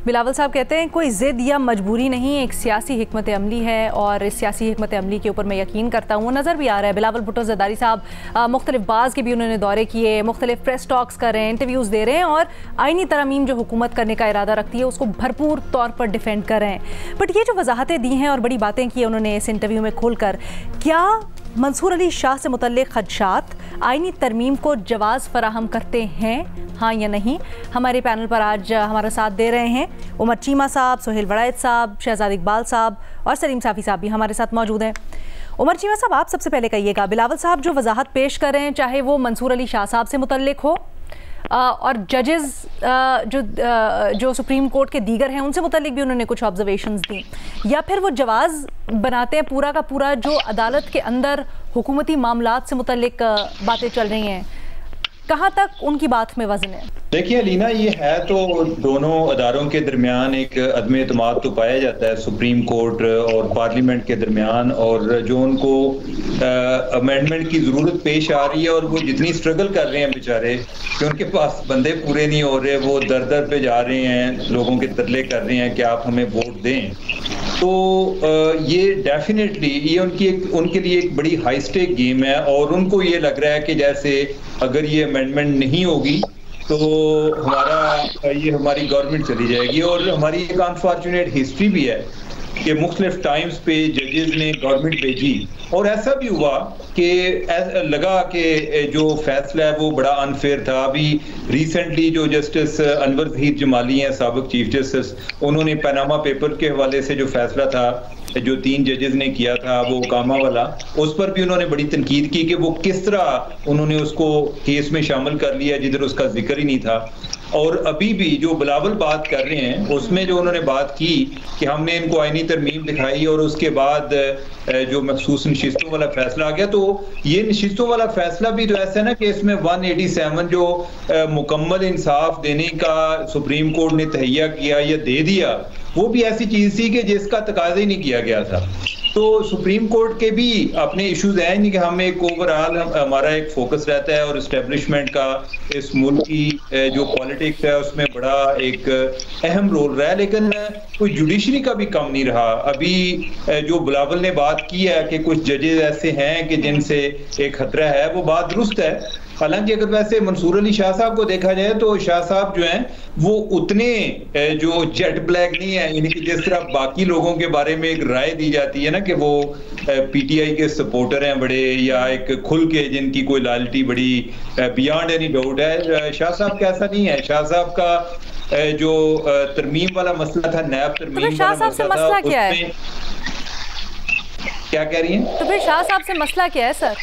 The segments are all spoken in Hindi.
बिलावल साहब कहते हैं कोई ज़िद या मजबूरी नहीं, एक सियासी हिकमत अमली है और इस सियासी हिकमत अमली के ऊपर मैं यकीन करता हूँ। नज़र भी आ रहा है बिलावल भुट्टो ज़रदारी साहब मुख्तलिफ बाज़ के भी उन्होंने दौरे किए, मुख्तलिफ प्रेस टॉक्स कर रहे हैं, इंटरव्यूज़ दे रहे हैं और आईनी तरमीम जो हुकूमत करने का इरादा रखती है उसको भरपूर तौर पर डिफेंड कर रहे हैं। बट ये जो वजाहतें दी हैं और बड़ी बातें की उन्होंने इस इंटरव्यू में खोल कर, क्या मंसूर अली शाह से मुतल्लिक़ खदशात आईनी तरमीम को जवाज़ फराहम करते हैं, हाँ या नहीं? हमारे पैनल पर आज हमारा साथ दे रहे हैं उमर चीमा साहब, सोहेल वड़ैत साहब, शहजाद इकबाल साहब और सलीम साफ़ी साहब भी हमारे साथ मौजूद हैं। उमर चीमा साहब, आप सबसे पहले कहिएगा, बिलावल साहब जो वजाहत पेश कर रहे हैं, चाहे वो मंसूर अली शाह साहब से मुतल्लिक़ हो और जजेस जो सुप्रीम कोर्ट के दीगर हैं उनसे मुतल्लिक भी उन्होंने कुछ ऑब्जर्वेशंस दी, या फिर वो जवाज़ बनाते हैं पूरा का पूरा जो अदालत के अंदर हुकूमती मामलात से मुतल्लिक बातें चल रही हैं, कहाँ तक उनकी बात में वज़न है? देखिए अलीना, ये है तो दोनों अदारों के दरमियान एक अदम एतमाद तो पाया जाता है, सुप्रीम कोर्ट और पार्लियामेंट के दरमियान, और जो उनको अमेंडमेंट की ज़रूरत पेश आ रही है और वो जितनी स्ट्रगल कर रहे हैं बेचारे कि उनके पास बंदे पूरे नहीं हो रहे, वो दर दर पे जा रहे हैं, लोगों के तरले कर रहे हैं कि आप हमें वोट दें, तो ये डेफिनेटली ये उनके लिए एक बड़ी हाई स्टेक गेम है और उनको ये लग रहा है कि जैसे अगर ये अमेंडमेंट नहीं होगी तो हमारी गवर्नमेंट चली जाएगी। और हमारी एक अनफॉर्चुनेट हिस्ट्री भी है कि मुख्तलिफ टाइम्स पे जजेस ने गवर्नमेंट भेजी और ऐसा भी हुआ कि लगा कि जो फैसला है वो बड़ा अनफेयर था। अभी रिसेंटली जो जस्टिस अनवर ज़हीर जमाली हैं, साबिक चीफ जस्टिस, उन्होंने पनामा पेपर के हवाले से जो फैसला था जो 3 जजेस ने किया था वो कामा वाला, उस पर भी उन्होंने बड़ी तनकीद की कि वो किस तरह उन्होंने उसको केस में शामिल कर लिया जिधर उसका जिक्र ही नहीं था। और अभी भी जो बिलावल बात कर रहे हैं उसमें जो उन्होंने बात की कि हमने इनको आईनी तरमीम दिखाई और उसके बाद जो मखसूस नशिस्तों वाला फैसला आ गया, तो ये नशिस्तों वाला फैसला भी तो ऐसा है ना कि इसमें 187 जो मुकम्मल इंसाफ देने का सुप्रीम कोर्ट ने तहैया किया या दे दिया, वो भी ऐसी चीज थी कि जिसका तकाजा ही नहीं किया गया था। तो सुप्रीम कोर्ट के भी अपने इश्यूज हैं नहीं कि हम एक ओवरऑल हमारा एक फोकस रहता है और इस्टेब्लिशमेंट का इस मुल्क की जो पॉलिटिक्स है उसमें बड़ा एक अहम रोल रहा है, लेकिन कोई जुडिशरी का भी कम नहीं रहा। अभी जो बिलावल ने बात की है कि कुछ जजेस ऐसे हैं कि जिनसे एक खतरा है, वो बात दुरुस्त है। हालांकि अगर वैसे मंसूर अली शाह साहब को देखा जाए तो शाह साहब जो हैं वो उतने जो जेट ब्लैक नहीं है, यानी कि जिस तरह बाकी लोगों के बारे में एक राय दी जाती है ना कि वो पीटीआई के सपोर्टर हैं बड़े, या एक खुल के जिनकी कोई लॉयल्टी बड़ी बियॉन्ड एनी डाउट है, शाह साहब का ऐसा नहीं है। शाह साहब का जो तरमीम वाला मसला था, नैब तरमीम तो शाह साहब से मसला क्या है? क्या कह रही हैं? तो फिर शाह साहब से मसला क्या है सर?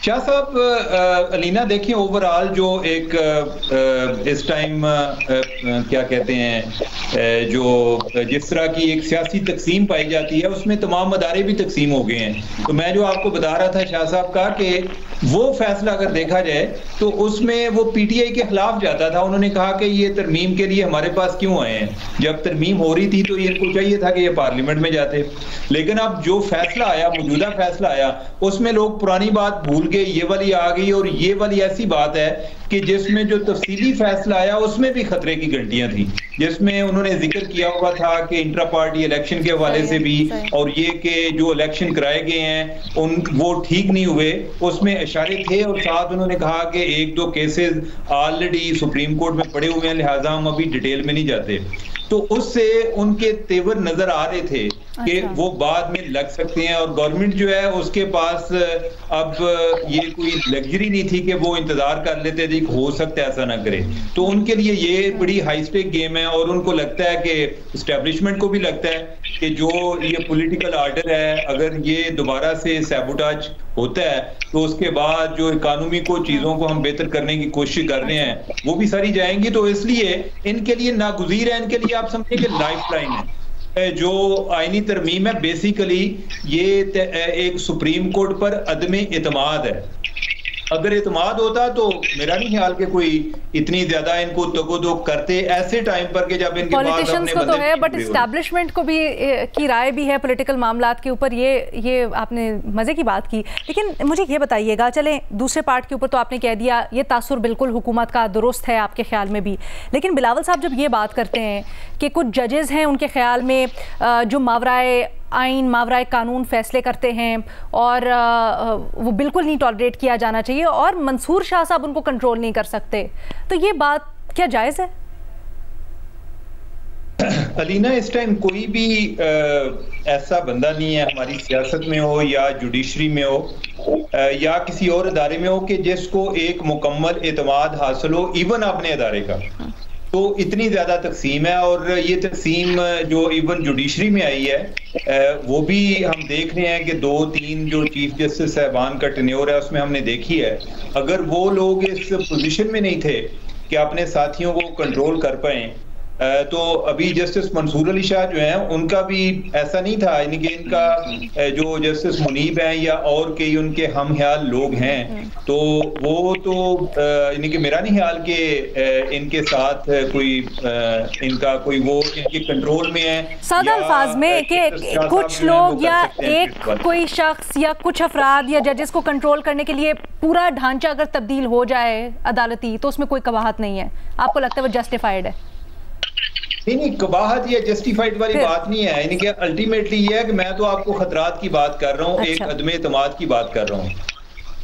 शाह साहब अलीना देखिए, ओवरऑल जो एक इस टाइम क्या कहते हैं जो जिस तरह की एक सियासी तकसीम पाई जाती है उसमें तमाम अदारे भी तकसीम हो गए हैं। तो मैं जो आपको बता रहा था शाह साहब का कि वो फैसला अगर देखा जाए तो उसमें वो पीटीआई के खिलाफ जाता था। उन्होंने कहा कि ये तरमीम के लिए हमारे पास क्यों आए हैं, जब तरमीम हो रही थी तो इनको चाहिए था कि ये पार्लियामेंट में जाते। लेकिन अब जो फैसला आया, मौजूदा फैसला आया, उसमें लोग पुरानी बात भूल गए, ये वाली आ गई। और ये वाली ऐसी बात है कि जिसमें जो तफसीली फैसला आया उसमें भी खतरे की घंटियां थी, जिसमें उन्होंने जिक्र किया हुआ था कि इंट्रा पार्टी इलेक्शन के हवाले से भी, और ये कि जो इलेक्शन कराए गए हैं वो ठीक नहीं हुए, उसमें इशारे थे। और साथ उन्होंने कहा कि 1-2 केसेस ऑलरेडी सुप्रीम कोर्ट में पड़े हुए हैं, लिहाजा हम अभी डिटेल में नहीं जाते। तो उससे उनके तेवर नजर आ रहे थे कि वो बाद में लग सकते हैं, और गवर्नमेंट जो है उसके पास अब ये कोई लग्जरी नहीं थी कि वो इंतजार कर लेते थे कि हो सकता है ऐसा ना करे। तो उनके लिए ये बड़ी हाई स्टेक गेम है और उनको लगता है कि एस्टेब्लिशमेंट को भी लगता है कि जो ये पॉलिटिकल आर्डर है अगर ये दोबारा से सैबोटाज होता है तो उसके बाद जो इकानमी को चीजों को हम बेहतर करने की कोशिश कर रहे हैं वो भी सारी जाएंगी। तो इसलिए इनके लिए नागुज़ीर है, इनके लिए आप समझिए कि लाइफ लाइन है। जो आईनी तरमीम है बेसिकली ये एक सुप्रीम कोर्ट पर अदम एतमाद है अगर एतमाद होता तो मेरा नहीं ख्याल कि कोई इतनी ज्यादा इनको तगोदो करते ऐसे टाइम पर कि जब इनके पॉलिटिशियंस को तो है, बट एस्टैब्लिशमेंट को भी की राय भी है पॉलिटिकल मामलात के ऊपर। ये आपने मजे की बात की, लेकिन मुझे ये बताइएगा, चलें दूसरे पार्ट के ऊपर तो आपने कह दिया ये तासुर बिल्कुल हुकूमत का दुरुस्त है आपके ख्याल में भी, लेकिन बिलावल साहब जब ये बात करते हैं कि कुछ जजेस हैं उनके ख्याल में जो मावराए आइन मावराए कानून फैसले करते हैं और वो बिल्कुल नहीं टॉलरेट किया जाना चाहिए और मंसूर शाह साहब उनको कंट्रोल नहीं कर सकते, तो ये बात क्या जायज़ है? अलीना, इस टाइम कोई भी ऐसा बंदा नहीं है हमारी सियासत में हो या जुडिशरी में हो या किसी और अदारे में हो कि जिसको एक मुकम्मल एतमाद हासिल हो, इवन अपने अदारे का। तो इतनी ज्यादा तकसीम है और ये तकसीम जो इवन जुडिशरी में आई है वो भी हम देख रहे हैं कि 2-3 जो चीफ जस्टिस साहबान का टेन्योर है उसमें हमने देखी है। अगर वो लोग इस पोजीशन में नहीं थे कि अपने साथियों को कंट्रोल कर पाए तो अभी जस्टिस मंसूर अली शाह जो हैं उनका भी ऐसा नहीं था, यानी कि इनका जो जस्टिस मुनीब हैं या और कई उनके हम ख्याल लोग हैं तो वो तो यानी कि मेरा नहीं ख्याल कि इनके साथ कोई इनका कोई वो इनके कंट्रोल में है। सादा अल्फाज में कि कुछ लोग या एक कोई शख्स या कुछ अफराद या जजेस को कंट्रोल करने के लिए पूरा ढांचा अगर तब्दील हो जाए अदालती तो उसमें कोई कबाहत नहीं है, आपको लगता है वो जस्टिफाइड है? नहीं, कबाहत या जस्टिफाइड वाली बात नहीं है, यानी कि अल्टीमेटली ये है कि मैं तो आपको खतरात की बात कर रहा हूँ, अच्छा। एक अदम एतमाद की बात कर रहा हूँ।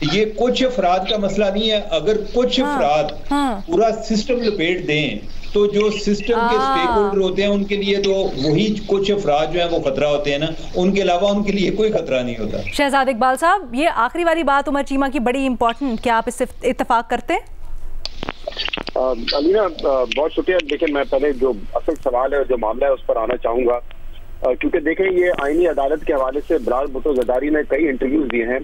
ये कुछ अफराद का मसला नहीं है। अगर कुछ अफराद पूरा सिस्टम लपेट दें तो जो सिस्टम के स्टेक होल्डर होते हैं उनके लिए तो वही कुछ अफराद जो है वो खतरा होते हैं ना, उनके अलावा उनके लिए कोई खतरा नहीं होता। शहजाद इकबाल साहब, ये आखिरी वाली बात उमर चीमा की बड़ी इंपॉर्टेंट, क्या आप इससे इत्तेफाक करते हैं? अलीना, बहुत शुक्रिया। देखिए, मैं पहले जो असल सवाल है जो मामला है उस पर आना चाहूंगा, क्योंकि देखें ये आईनी अदालत के हवाले से बिलावल भुट्टो ज़रदारी ने कई इंटरव्यूज दिए हैं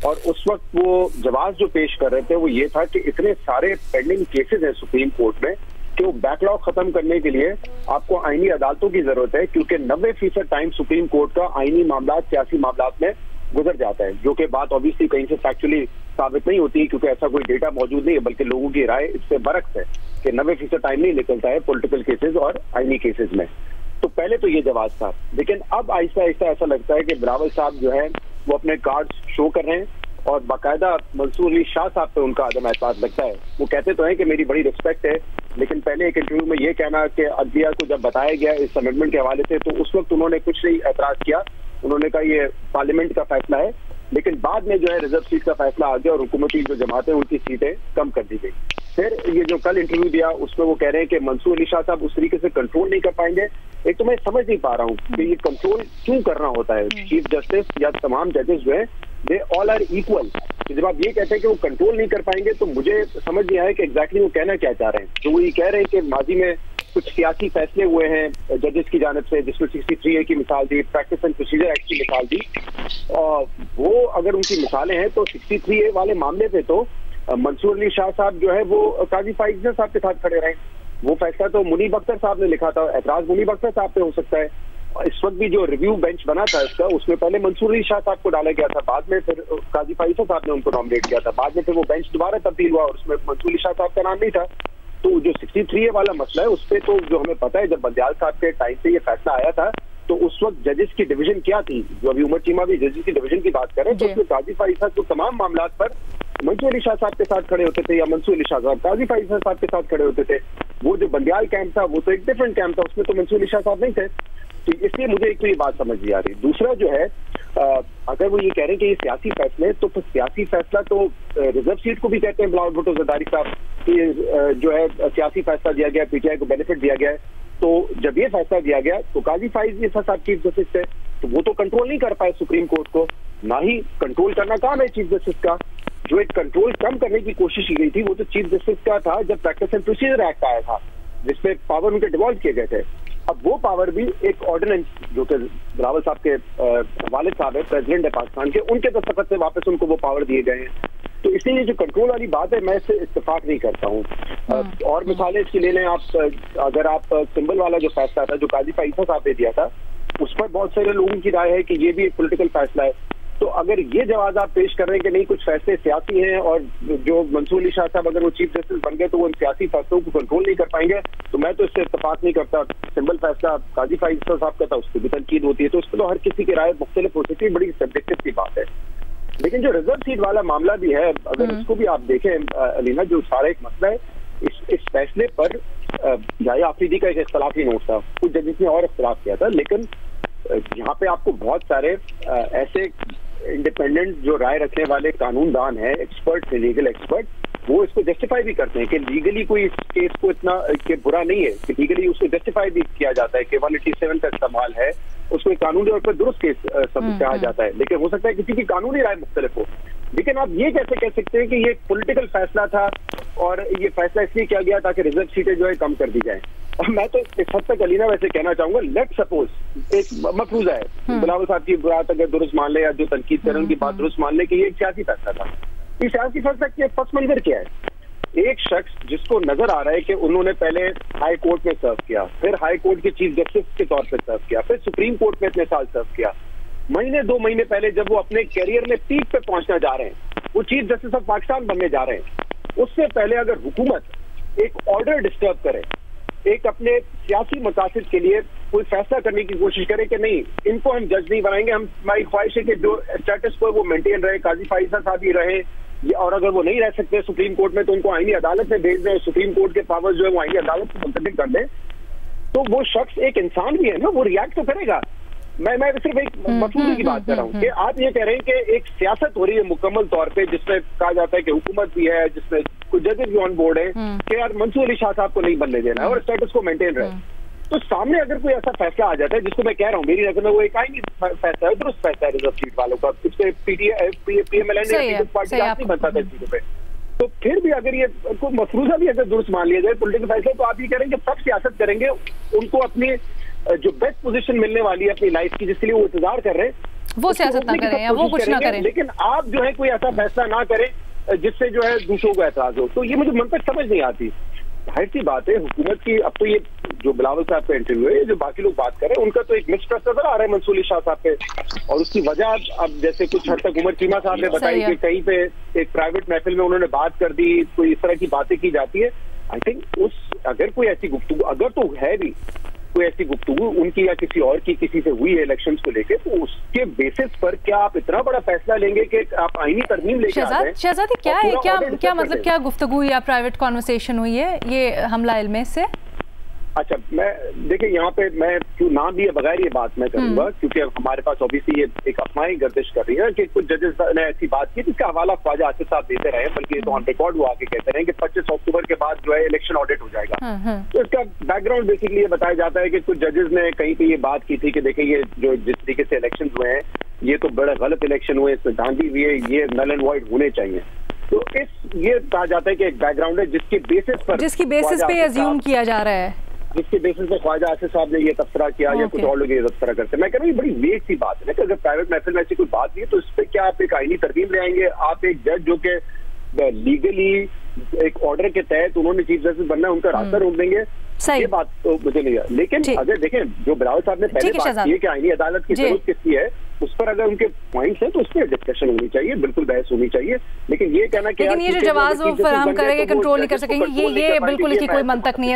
और उस वक्त वो जवाब जो पेश कर रहे थे वो ये था कि इतने सारे पेंडिंग केसेस हैं सुप्रीम कोर्ट में कि वो बैकलॉग खत्म करने के लिए आपको आईनी अदालतों की जरूरत है, क्योंकि 90% टाइम सुप्रीम कोर्ट का आईनी मामला सियासी मामला में गुजर जाता है, जो कि बात ऑब्वियसली कहीं से फैक्चुअली साबित नहीं होती क्योंकि ऐसा कोई डेटा मौजूद नहीं है, बल्कि लोगों की राय इससे बरक्स है कि 90% टाइम नहीं निकलता है पॉलिटिकल केसेस और आईनी केसेस में। तो पहले तो ये जवाब था, लेकिन अब आहिस्ता आहिस्ता ऐसा लगता है कि बिलावल साहब जो है वो अपने कार्ड्स शो कर रहे हैं और बाकायदा मंसूर अली शाह साहब पे उनका अदम एतमाद लगता है। वो कहते तो हैं कि मेरी बड़ी रिस्पेक्ट है, लेकिन पहले एक इंटरव्यू में ये कहना कि अदलिया को जब बताया गया इस अमेंडमेंट के हवाले से तो उस वक्त उन्होंने कुछ नहीं एतराज किया, उन्होंने कहा ये पार्लियामेंट का फैसला है, लेकिन बाद में जो है रिजर्व सीट का फैसला आ गया और हुकूमती जो जमातें उनकी सीटें कम कर दी गई। फिर ये जो कल इंटरव्यू दिया उसमें वो कह रहे हैं कि मंसूर अली शाह साहब उस तरीके से कंट्रोल नहीं कर पाएंगे। एक तो मैं समझ नहीं पा रहा हूँ कि ये कंट्रोल क्यों करना होता है। चीफ जस्टिस या तमाम जजेस जो है दे ऑल आर इक्वल। जब आप ये कहते हैं कि वो कंट्रोल नहीं कर पाएंगे तो मुझे समझ नहीं आया कि एग्जैक्टली वो कहना क्या चाह रहे हैं। जो वो ये कह रहे हैं कि माजी में कुछ सियासी फैसले हुए हैं जजेस की जानिब से, जिसमें 63A की मिसाल दी, प्रैक्टिस एंड प्रोसीजर एक्ट की मिसाल दी, और वो अगर उनकी मिसालें हैं तो 63A वाले मामले पे तो मंसूर अली शाह साहब जो है वो काजी फाइजर साहब के साथ खड़े रहे। वो फैसला तो मुनीब अख्तर साहब ने लिखा था, एतराज मुनीब अख्तर साहब पे हो सकता है। इस वक्त भी जो रिव्यू बेंच बना था इसका, उसमें पहले मंसूर अली शाह साहब को डाला गया था, बाद में फिर काजी फाइजर साहब ने उनको नॉमिनेट किया था, बाद में फिर वो बेंच दोबारा तब्दील हुआ और उसमें मंसूर अली शाह साहब का नाम नहीं था। तो जो 63A वाला मसला है उस पर तो जो हमें पता है जब बंदियाल साहब के टाइम से ये फैसला आया था तो उस वक्त जजेस की डिवीजन क्या थी। जो अभी उमर चीमा भी जजेस की डिवीजन की बात करें तो उसमें काजी फाइजर साहब तो तमाम मामला पर मंसूर अली शाह साहब के साथ खड़े होते थे या मंसूर अली शाह साहब काजी फाइजर साहब के साथ खड़े होते थे। वो जो बंदियाल कैंप था वो तो एक डिफरेंट कैंप था, उसमें तो मंसूर अली शाह साहब नहीं थे। तो इसलिए मुझे एक तो ये बात समझ नहीं आ रही। दूसरा जो है अगर वो ये कह रहे हैं कि ये सियासी फैसले तो फिर सियासी फैसला तो रिजर्व सीट को भी कहते हैं बिलावल भुट्टो ज़रदारी साहब कि जो है सियासी फैसला दिया गया, पीटीआई को बेनिफिट दिया गया है। तो जब ये फैसला दिया गया तो काजी फाइज साहब चीफ जस्टिस थे, तो वो तो कंट्रोल नहीं कर पाए सुप्रीम कोर्ट को, ना ही कंट्रोल करना काम है चीफ जस्टिस का। जो एक कंट्रोल कम करने की कोशिश की गई थी वो तो चीफ जस्टिस का था जब प्रैक्टिस एंड प्रोसीजर एक्ट आया था, जिसमें पावर उनके डिवॉल्व किए गए थे। अब वो पावर भी एक ऑर्डिनेंस जो कि बिलावल साहब के वालिद साहब है, प्रेसिडेंट है पाकिस्तान के, उनके दस्तखत से वापस उनको वो पावर दिए गए हैं। तो इसलिए जो कंट्रोल वाली बात है मैं इससे इत्तेफाक नहीं करता हूँ। और मिसालें इसकी ले लें आप, अगर आप सिंबल वाला जो फैसला था जो काजी फाइजर साहब ने दिया था उस पर बहुत सारे लोगों की राय है कि ये भी एक पॉलिटिकल फैसला है। तो अगर ये जवाब आप पेश कर रहे हैं कि नहीं कुछ फैसले सियासी हैं और जो मंसूर अली शाह साहब अगर वो चीफ जस्टिस बन गए तो वो इन सियासी फैसलों को कंट्रोल नहीं कर पाएंगे, तो मैं तो इससे इत्तेफाक नहीं करता। सिंपल फैसला काजी फाइज़ साहब का था, उस पर भी तनकीद होती है, तो उस पर तो हर किसी की राय मुख्तलिफ हो सकती है, बड़ी सब्जेक्टिव की बात है। लेकिन जो रिजर्व सीट वाला मामला भी है, अगर इसको भी आप देखें अलीना, जो सारा एक मसला है इस फैसले पर याहिया आफरीदी का एक इख्तलाफी नोट था, कुछ जजेस ने और इख्तलाफ किया था, लेकिन यहाँ पे आपको बहुत सारे ऐसे इंडिपेंडेंट जो राय रखने वाले कानूनदान हैं, एक्सपर्ट है, लीगल एक्सपर्ट, वो इसको जस्टिफाई भी करते हैं कि लीगली कोई इस केस को इतना कि बुरा नहीं है, कि लीगली उसको जस्टिफाई भी किया जाता है कि 187 का इस्तेमाल है, उसको एक कानूनी तौर पर दुरुस्त केस कहा जाता है। लेकिन हो सकता है किसी की कानूनी राय मुख्तलिफ हो। लेकिन आप ये कैसे कह सकते हैं कि ये पॉलिटिकल फैसला था और ये फैसला इसलिए किया गया ताकि रिजर्व सीटें जो है कम कर दी जाए। मैं तो इस हद तक अलीना वैसे कहना चाहूंगा, लेट सपोज एक मफरूजा है, बिलावल साहब की बात अगर दुरुस्त मान ले या जो तनकीद करें उनकी बात दुरुस्त मान ले कि ये एक सियासी फैसला था। इस सियासी फैसला के पस मंजर क्या है? एक शख्स जिसको नजर आ रहा है कि उन्होंने पहले हाई कोर्ट में सर्व किया, फिर हाई कोर्ट के चीफ जस्टिस के तौर पर सर्व किया, फिर सुप्रीम कोर्ट में इतने साल सर्व किया, महीने 2 महीने पहले जब वो अपने कैरियर में पीक पे पहुंचना जा रहे हैं, वो चीफ जस्टिस ऑफ पाकिस्तान बनने जा रहे हैं, उससे पहले अगर हुकूमत एक ऑर्डर डिस्टर्ब करे, एक अपने सियासी मकासद के लिए कोई फैसला करने की कोशिश करे कि नहीं इनको हम जज नहीं बनाएंगे, हमारी ख्वाहिश है कि जो स्टेटस को वो मेंटेन रहे, काजी फाइज़ साहब ही रहे, और अगर वो नहीं रह सकते सुप्रीम कोर्ट में तो उनको आईनी अदालत में भेज दें, सुप्रीम कोर्ट के पावर्स जो है वो आईनी अदालत को मुंतकिल कर दें, तो वो शख्स एक इंसान भी है ना, वो रिएक्ट तो करेगा। मैं सिर्फ एक मफहूम की बात कर रहा हूँ कि आप ये कह रहे हैं कि एक सियासत हो रही है मुकम्मल तौर पे, जिसमें कहा जाता है कि हुकूमत भी है, जिसमें कुछ जजेस भी ऑन बोर्ड है कि यार मंसूर अली शाह साहब को नहीं बनने देना है और स्टेटस को मेंटेन रहे। तो सामने अगर कोई ऐसा फैसला आ जाता है, जिसको मैं कह रहा हूँ मेरी नजर में वो एक आईनी फैसला है, दुरुस्त फैसला है रिजर्व सीट वालों का, इससे पीएमएलएन पार्टी नहीं बनता था सीटों पे, तो फिर भी अगर ये को मफरूजा भी अगर दुरुस्त मान लिया जाए पॉलिटिकल फैसला, तो आप ये करेंगे सब सियासत करेंगे, उनको अपनी जो बेस्ट पोजीशन मिलने वाली है अपनी लाइफ की, जिसके लिए वो इंतजार कर रहे हैं वो सियासत ना करें या वो कुछ ना करें, लेकिन आप जो है कोई ऐसा फैसला ना करें जिससे जो है दूसरों को एतराज हो। तो ये मुझे मन तक समझ नहीं आती। जाहिर सी बात है हुकूमत की, अब तो ये जो बिलावल साहब का इंटरव्यू है, जो बाकी लोग बात कर रहे हैं, उनका तो एक मिसट्रस्ट नजर आ रहा है मंसूर अली शाह साहब पे, और उसकी वजह अब जैसे कुछ हद तक उमर चीमा साहब ने बताई कि कहीं पे एक प्राइवेट महफिल में उन्होंने बात कर दी, कोई इस तरह की बातें की जाती है। आई थिंक अगर कोई ऐसी गुफ्तगू, अगर तो है भी कोई ऐसी गुफ्तगू उनकी या किसी और की किसी से हुई है इलेक्शंस को लेके, तो उसके बेसिस पर क्या आप इतना बड़ा फैसला लेंगे कि आप आईनी तरमीम लेके आ जाएं? शहजादी क्या है, क्या मतलब क्या गुफ्तगू या प्राइवेट कॉन्वर्सेशन हुई है ये हमला इल्मे से? अच्छा, मैं देखिए यहाँ पे मैं क्यों नाम लिए बगैर ये बात मैं करूंगा, क्योंकि अब हमारे पास ऑब्वियसली ये एक अफवाहें गर्दिश कर रही है कि कुछ जजेस ने ऐसी बात की जिसका हवाला ख्वाजा आसिफ साहब देते रहे, बल्कि तो ऑन रिकॉर्ड वो आके कहते रहे कि 25 अक्टूबर के बाद जो है इलेक्शन ऑडिट हो जाएगा। तो इसका बैकग्राउंड बेसिकली ये बताया जाता है कि कुछ जजेस ने कहीं पे ये बात की थी कि देखिए ये जो जिस तरीके से इलेक्शन हुए हैं ये तो बड़े गलत इलेक्शन हुए, इसमें धांधली हुई है, ये नल एंड वॉइड होने चाहिए। तो ये कहा जाता है कि एक बैकग्राउंड है जिसके बेसिस पे अज्यूम किया जा रहा है, जिसके बेसिस पे ख्वाजा आसिफ साहब ने ये तबसरा किया या कुछ और लोग ये तबसरा करते हैं। मैं कह रहा हूँ ये बड़ी वेग सी बात है ना कि अगर प्राइवेट महफिल में ऐसी कोई बात नहीं है तो इस पर क्या आप एक आईनी तरमीम ले आएंगे? आप एक जज जो कि लीगली एक ऑर्डर के तहत उन्होंने चीफ जस्टिस बनना है उनका रास्ता रोक देंगे? ये बात तो मुझे नहीं है। लेकिन अगर देखें जो बिलावल साहब ने पहले बात की है कि आईनी अदालत की जरूरत किसकी है, उस पर अगर उनके पॉइंट्स हैं तो उस पर डिस्कशन होनी चाहिए, बिल्कुल बहस होनी चाहिए। लेकिन ये कहना कि ये जो जवाब वो फराहम करेंगे कंट्रोल नहीं कर सकेंगे, ये बिल्कुल इसकी कोई मंतक नहीं है।